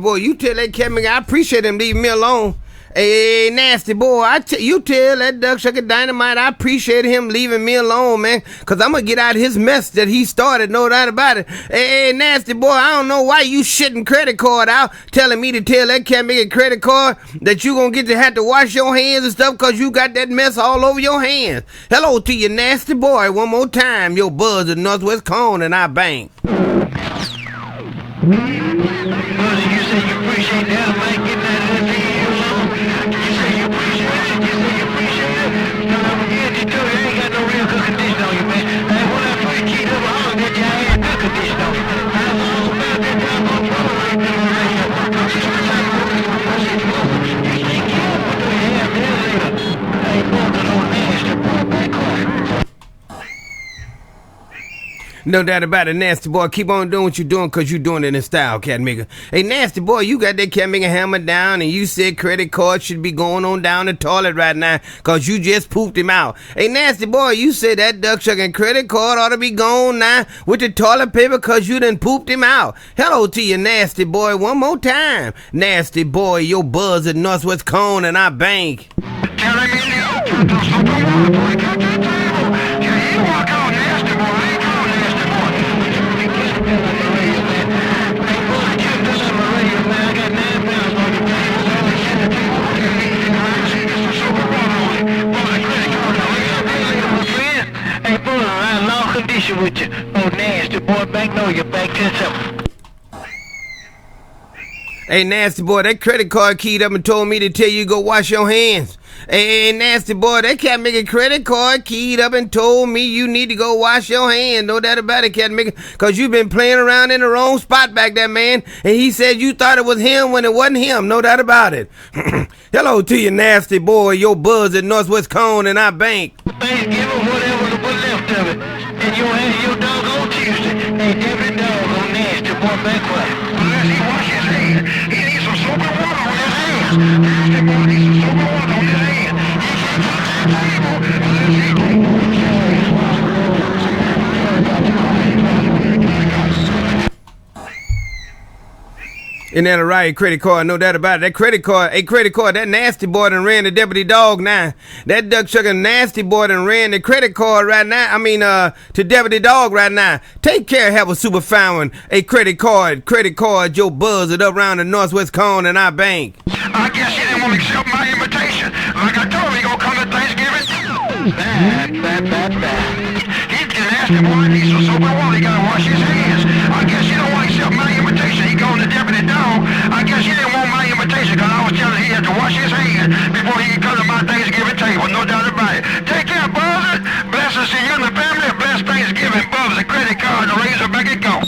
boy, you tell that cat nigga I appreciate him leaving me alone. Hey, nasty boy, you tell that duck sucker dynamite I appreciate him leaving me alone, man, because I'm going to get out of his mess that he started, no doubt about it. Hey, nasty boy, I don't know why you shitting credit card out, telling me to tell that cat nigga credit card that you going to have to wash your hands and stuff because you got that mess all over your hands. Hello to you, nasty boy, one more time. Your buzz at Northwest Cone and I bank. You say you appreciate that, man, getting that you say you appreciate it. No, I ain't got no real good condition on you, man. Hey, when I put your key up, I don't get you, I ain't good condition on you. I'm all about that time on trouble right there, right here. You say, kid, what do you have there later? I ain't going to no nasty boy back home. No doubt about it, nasty boy. Keep on doing what you're doing because you're doing it in style, cat nigga. Hey, nasty boy, you got that cat nigga hammer down and you said credit card should be going on down the toilet right now because you just pooped him out. Hey, nasty boy, you said that duck sucking credit card ought to be gone now with the toilet paper because you done pooped him out. Hello to you, nasty boy, one more time. Nasty boy, your buzz at Northwest Cone and I bank. With you. Oh, nasty boy, bank know you back 10-7. Hey, nasty boy, that credit card keyed up and told me to tell you go wash your hands. Hey, nasty boy, that cat making credit card keyed up and told me you need to go wash your hands. No doubt about it, cat making, because you've been playing around in the wrong spot back there, man. And he said you thought it was him when it wasn't him. No doubt about it. Hello to you, nasty boy, your buzz at Northwest Cone and I bank. Thanksgiving, whatever was left of it. And your dog on Tuesday. Hey, every dog on nasty boy back way. Unless he wash his hands, he needs some soap and water on his hands. Nasty boy needs some soap and water on his hands. Isn't that a right? Credit card, no doubt about it. That credit card, that nasty boy done ran the deputy dog now. That duck sucking nasty boy done ran the credit card right now. I mean, to deputy dog right now. Take care, have a super fine one. A credit card, your buzz it up around the Northwest Cone and I bank. I guess he didn't want to accept my invitation. Like I told him, he gonna come to Thanksgiving. Bad. He's the nasty boy, he needs some soap and water, he gotta wash his hands. I guess he don't want to accept my invitation. He going to deputy dog. I guess he didn't want my invitation because I was telling him he had to wash his hands before he could come to my Thanksgiving table. No doubt about it. Take care, Buzz. Blessings to you and the family. Blessed Thanksgiving, Buzz. A credit card, the razor back it go.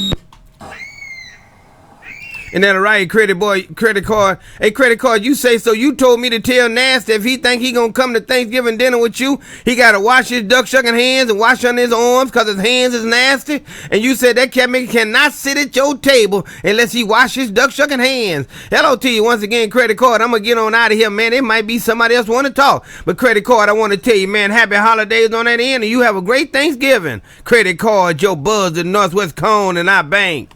Isn't that a right? Credit card. Hey, credit card, you say so. You told me to tell Nasty if he think he gonna come to Thanksgiving dinner with you, he gotta wash his duck shucking hands and wash on his arms because his hands is nasty. And you said that cat maker cannot sit at your table unless he wash his duck shucking hands. Hello to you once again, credit card. I'm gonna get on out of here, man. It might be somebody else want to talk. But credit card, I want to tell you, man, happy holidays on that end and you have a great Thanksgiving. Credit card, your buzz at Northwest Cone and I bank.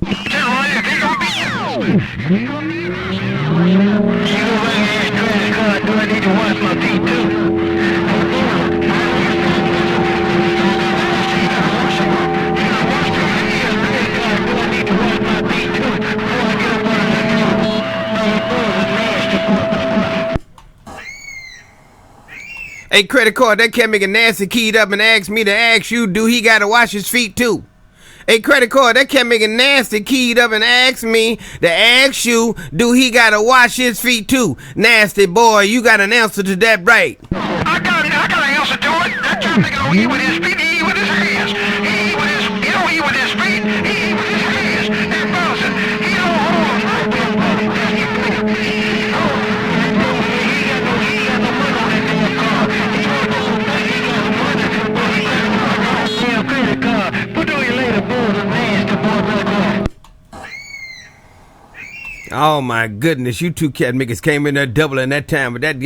Hey, credit card, that cat making nasty keyed up and asked me to ask you, do he gotta wash his feet too? Hey, credit card, that cat making nasty keyed up and asked me to ask you, do he gotta wash his feet too? Nasty boy, you got an answer to that, right? I got an answer to it. That cat making don't eat with his feet, he eat with his hands. He don't eat with his feet, he eat with his hands. Hey, Bowser, he don't hold him. Oh my goodness, you two cat makers came in there doubling that time, but that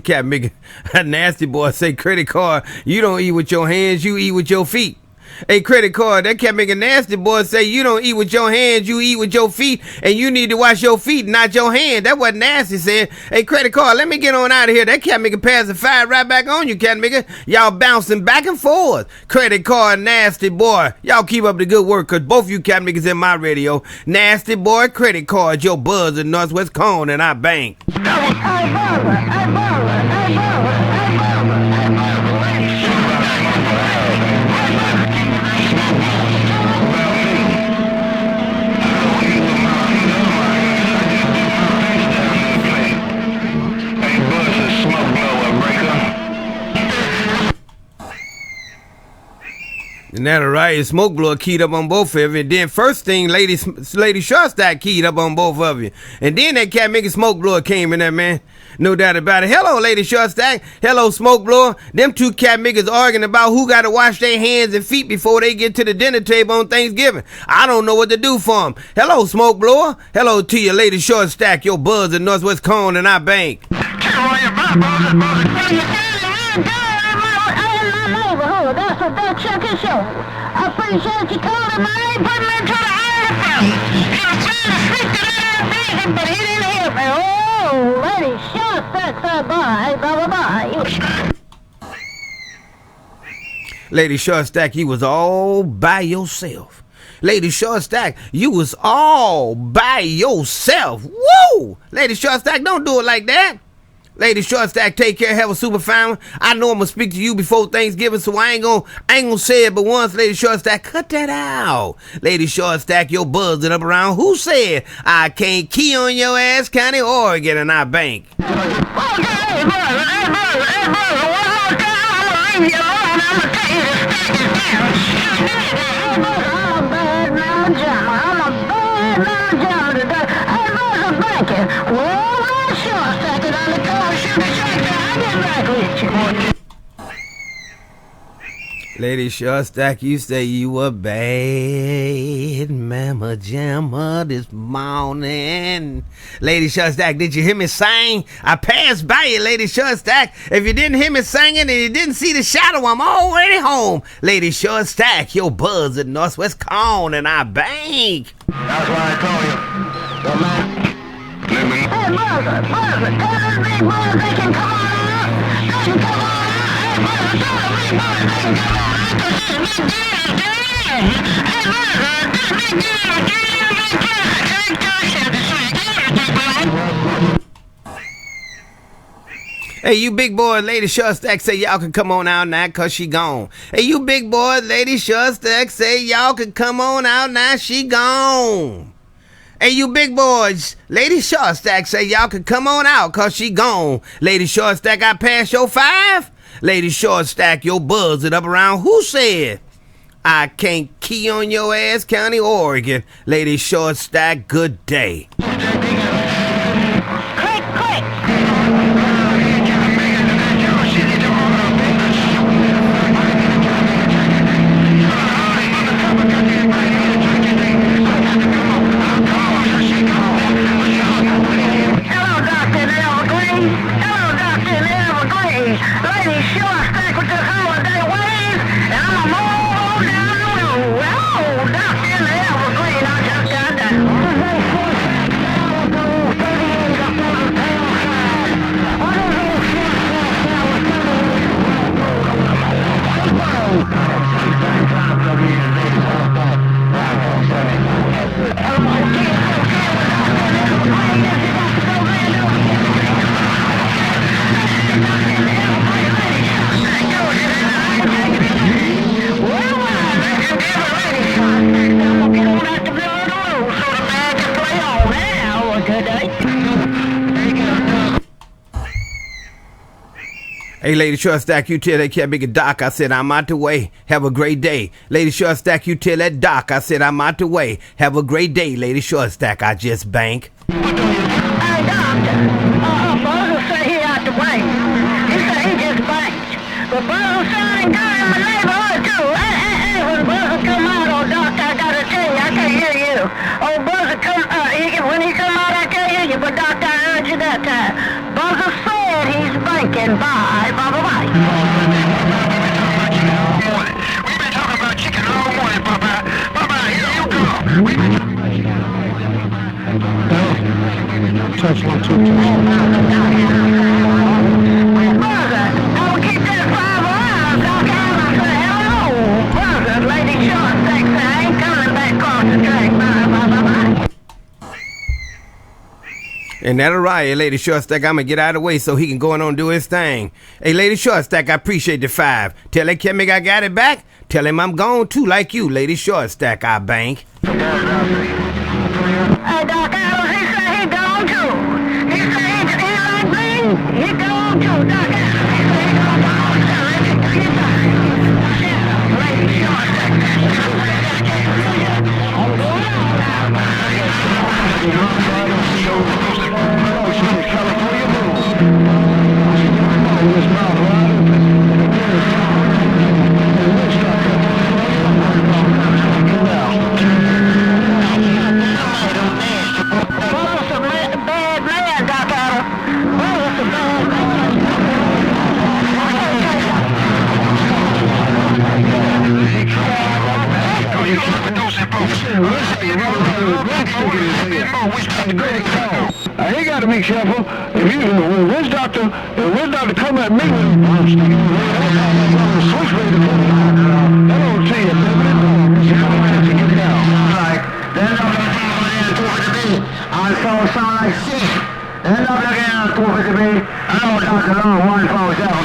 cat maker, that nasty boy say credit card, you don't eat with your hands, you eat with your feet. Hey, credit card, that cat making nasty boy say you don't eat with your hands, you eat with your feet, and you need to wash your feet, not your hand. That what nasty said. Hey, credit card, let me get on out of here. That cat making pacified right back on you, cat maker. Y'all bouncing back and forth. Credit card, nasty boy. Y'all keep up the good work, cause both you cat makers in my radio. Nasty boy, credit card, your buzz in Northwest Cone and I bank. And that right, smoke blower keyed up on both of you. And then first thing, Lady Short Stack keyed up on both of you. And then that cat making smoke blower came in there, man. No doubt about it. Hello, Lady Short Stack. Hello, smoke blower. Them two cat makers arguing about who got to wash their hands and feet before they get to the dinner table on Thanksgiving. I don't know what to do for them. Hello, smoke blower. Hello to you, Lady Short Stack. Your buzz in Northwest Cone and I bank. Check this out. I appreciate you calling, man. I ain't putting into the iron from you. He was trying to speak to that vision, but he didn't hear me. Oh, lady, shut that boy. Bye. Lady Short Stack, you was all by yourself. Lady Short Stack, you was all by yourself. Woo! Lady Short Stack, don't do it like that. Lady Short Stack, take care, have a super fine one. I know I'm gonna speak to you before Thanksgiving, so I ain't gonna say it but once. Lady Short Stack, cut that out. Lady Short Stack, you're buzzing up around. Who said I can't key on your ass, County, Oregon, and I bank? Hey, brother, one more time, I'm gonna leave you alone. I'm gonna tell you to stack it down. I'm a bad man, Jammer. I'm a bad man, Jammer today. Hey, brother, banking. Well, Short Stack it on the car. Lady Short Stack, you say you a bad mama jammer this morning. Lady Short Stack, did you hear me sing? I passed by you, Lady Short Stack. If you didn't hear me singing and you didn't see the shadow, I'm already home. Lady Short Stack, your buzz at Northwest Cone and I bank. That's why I call you. Well, man. Hey, brother, tell those big boys they can come on out. They can come on out. Hey, brother, tell those big boys they can come on out. Hey, brother, this big Hey, you big boy, Lady Short Stack say y'all can come on out now cause she gone. Hey, you big boy, Lady Short Stack say y'all can come on out now she gone. Hey, you big boys, Lady Short Stack say y'all can come on out cause she gone. Lady Short Stack, I passed your 5. Lady Short Stack, your buzz it up around. Who said I can't key on your ass, County, Oregon? Lady Short Stack, good day. Hey, Lady Short Stack, you tell that cat big Doc, I said, I'm out the way. Have a great day. Lady Short Stack, you tell that Doc, I said, I'm out the way. Have a great day, Lady Short Stack, I just bank. Hey, doctor, brother say he out the way. He say he just banked. But brother saying good in my neighborhood, too. Hey, when brother come out, oh, doctor, I gotta tell you, I can't hear you. Oh, brother come, when he come out, I can't hear you. But doctor, I heard you that time. Brother said he's banking. Bye, bye, bye, bye. We've been talking about chicken touch, 1, 2, touch. Brother, I will keep that 5 around. Doc Allen said, hello. Brother, Lady Short thinks I ain't coming back across the track. Bye, bye, bye, bye. And that'll right, Lady Shortstack. I'm gonna get out of the way so he can go on and do his thing. Hey, Lady Shortstack, I appreciate the 5. Tell that Kimmick I got it back. Tell him I'm gone too, like you, Lady Shortstack, I bank. Hey, Doc Allen, he said he gone too. He said he like me. He gone too, Doc Allen. He said he gone too. Lady Shortstack. He got to be careful. If when this doctor come at me with Switchblade, that don't tell you, baby. Get down. Like, they're not looking at me. I sound like shit. They're not looking at me. I know Dr. Long, one falls down.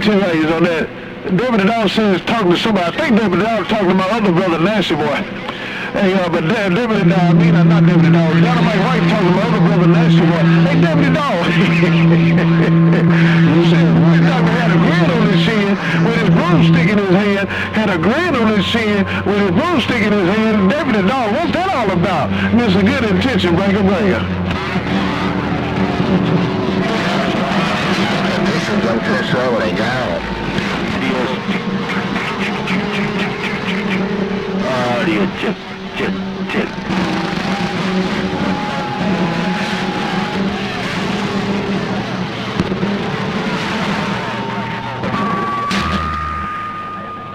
Tell you on that. David the Dog says talking to somebody. I think David the Dog talking to my other brother, Nasty Boy. Hey, but David the Dog, I mean, not David the Dog. Dynamite White talking to my other brother, Nasty Boy. Hey, David the Dog. You said the doctor had a grin on his chin with his broomstick in his hand. Had a grin on his chin with his broomstick in his hand. David the Dog, what's that all about? It's a good intention, breaker. Don't touch over, they got it. Chip.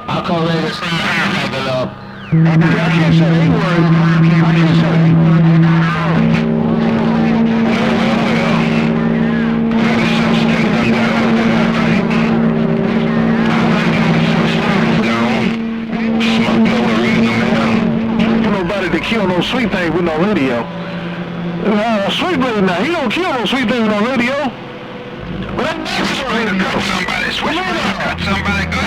I'll call it a sign up. I can't say any word. I can't say any word. To kill no sweet thing with no radio. Switchblade now, he don't kill no sweet thing with no radio. But I'm Switchblade got somebody. Switchblade got somebody good.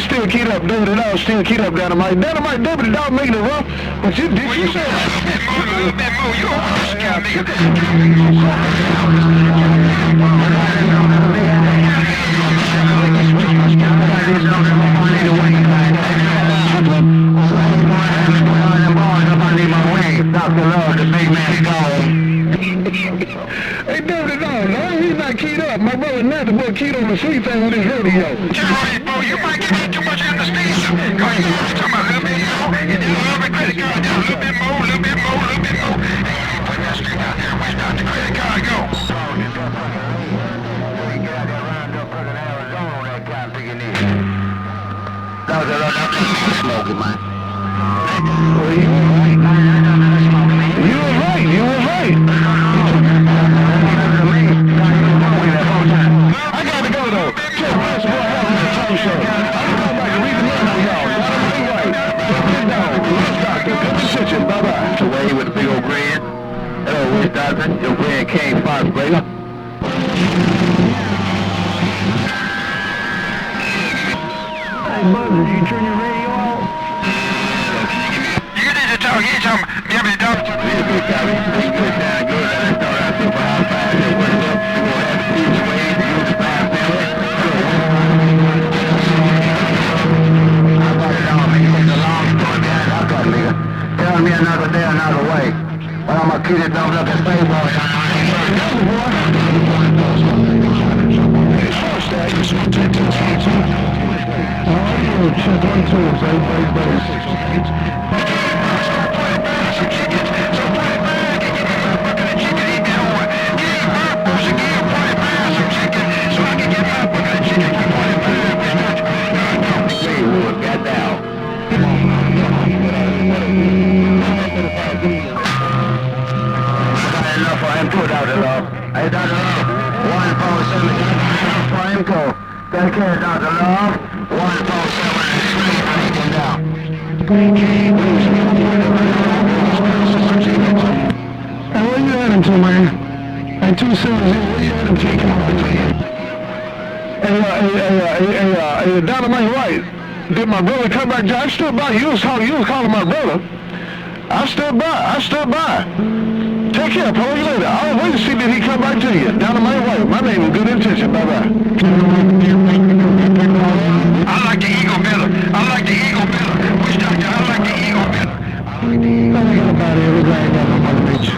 Still keep up, David the Dog, still keep up, Dynamite. Dynamite, David the Dog making it rough, but you did you say A little bit more, you're a first guy, nigga. Dr. Lord, the big man gone. Hey, David the Dog, no, he's not keyed up. My brother Nathan boy keyed on the sweet thing with his radio. Charlie, bro, you might give me too much anesthesia. Go ahead, you're talking about a little bit, you know, and then a little bit credit card down, a little bit more. Hey, put that straight out there. Where's Dr. Credit Card go? Dr. Lord, I'm smoking, man. Well, you were right. I got to go, though. Check this boy out on the time show. I'm going back and read the mail on y'all. Get down. Bye-bye. Away with the big old grin. Hello, Witch Doctor. Your grin came first, brother. Hey, Buzz, did you turn your radio off? You need to talk, you talking, give me the doctor. Good time, good. I thought I said, well, how fast it was. check 1, 2, so everybody's better. Enough for him, put out the love. Hey, Dr. Love, 147, enough for him, go. Take care, Dr. Love. 147, break him down. Hey, where you heading to, man? Hey, 270, where you heading to? Hey, Dynamite White. Did my brother come back? I stood by. You was calling my brother. I stood by. Take care, Paul. You later. I'll wait to see did he come back to you. Dynamite White. My name is Good Intention. Bye-bye. I like the Eagle better. Which doctor? I like the Eagle better. I got about everything that I'm going to reach.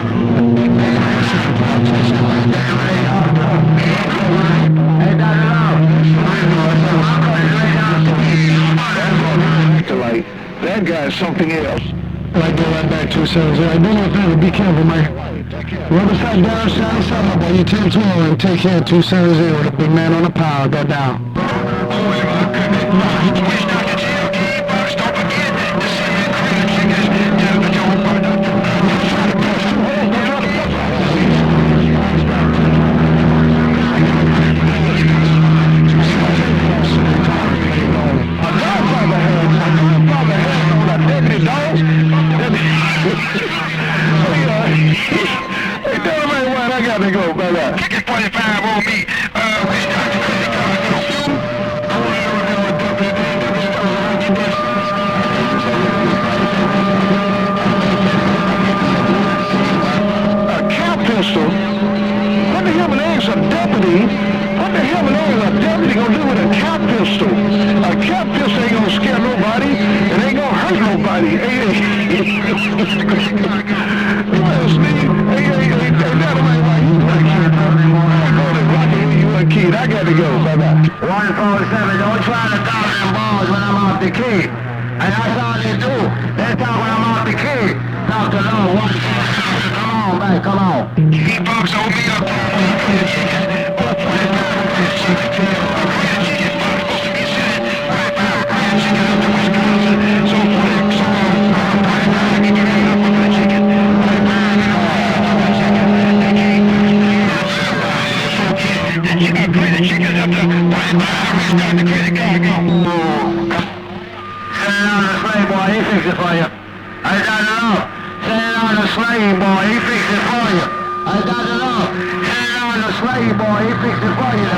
Hey, Dr. Love. Like, that guy's something else. Like, go right back 270. I do my thing. Be careful, man. Rubber side down, shine something up on your 10-12 and take care of 270 with a big man on the power. Go down. Oh, my goodness. Which doctor? GLK, folks. Don't forget to send me critter chickens down to your brother. Hey, Dynamite White, I got to go. Bye-bye. Ticket 45 on me. Which doctor? A cow pistol? What the hell is a deputy? What the hell is a deputy gonna do with a cow pistol? A cow pistol ain't gonna scare nobody. It ain't gonna hurt nobody. Well, Steve, hey, Dynamite White, you like here. You a kid. I got to go. Bye-bye. 147, don't try to talk them balls when I'm off the key. And that's all they do. They talk when I'm off the key. Talk to them. 147, come on, man, come on. He bucks on me up. Slave boy, he fixed it for you. I got it up. Send it on the slave boy, he fixed it for you.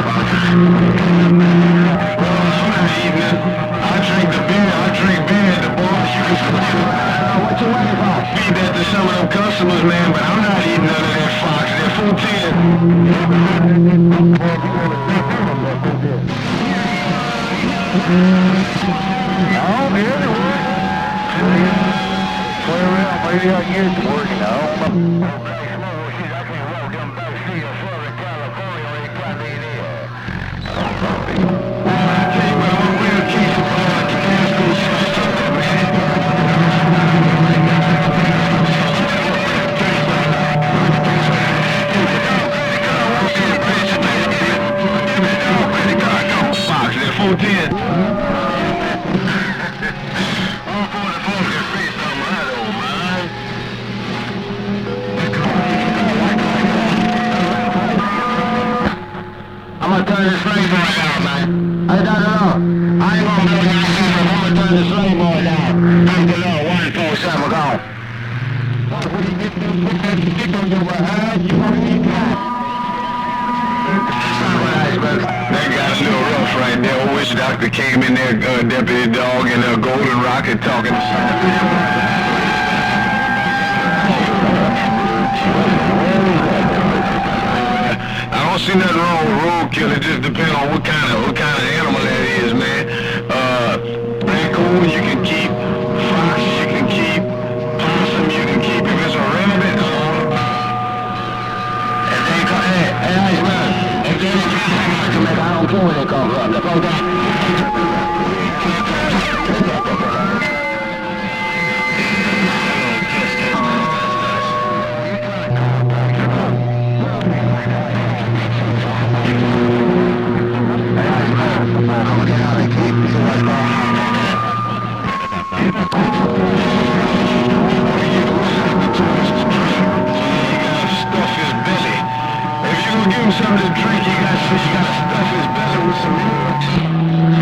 I drink the beer, the boys. What you waiting for? Feed that to some of them customers, man, but I'm not eating none of that Fox. They're full 10. Oh, anyway. Maybe I can get to work, you know. Fox, they're full 10. I'm gonna turn the slave boy down, man. I don't know. I ain't gonna blow that shit up. I'm gonna turn the slave boy down. Take the low, 147, go. That got a little rough right there. I wish Doctor came in there, Deputy Dog and Golden Rocket talking to I don't see nothing wrong with roadkill. It just depends on what kind of animal that is, man. Raccoon you can keep, fox you can keep, possum you can keep. If it's a rabbit, If they come, hey, nice man. If they come, I don't care where they come from. They come back.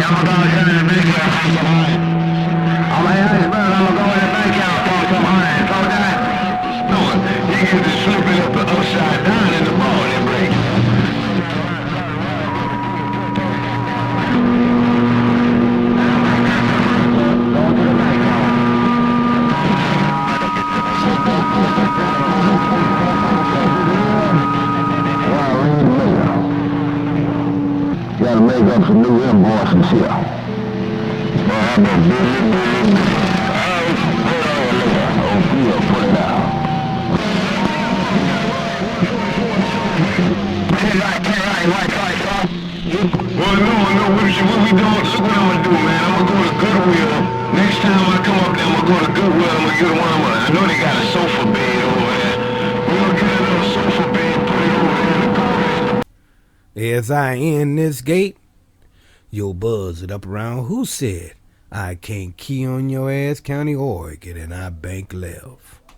I'm gonna go in the backyard for some honey. I'm gonna go in the backyard for some honey. So that, no, you get to slip it up upside down in the ball and break. Gotta make up some new invoices here. Well, I've been busy. Put it out. Well, no, what we doing? Look what I'm gonna do, man. I'm gonna go to Goodwill. Next time I come up there, I'm gonna go to Goodwill. I'm gonna get one. I know they got a sofa bed over there. We're gonna get a little sofa bed, put it over there in the corner. As I end this gate, your buzz it up around who said I can't key on your ass, County Oregon, and I bank left.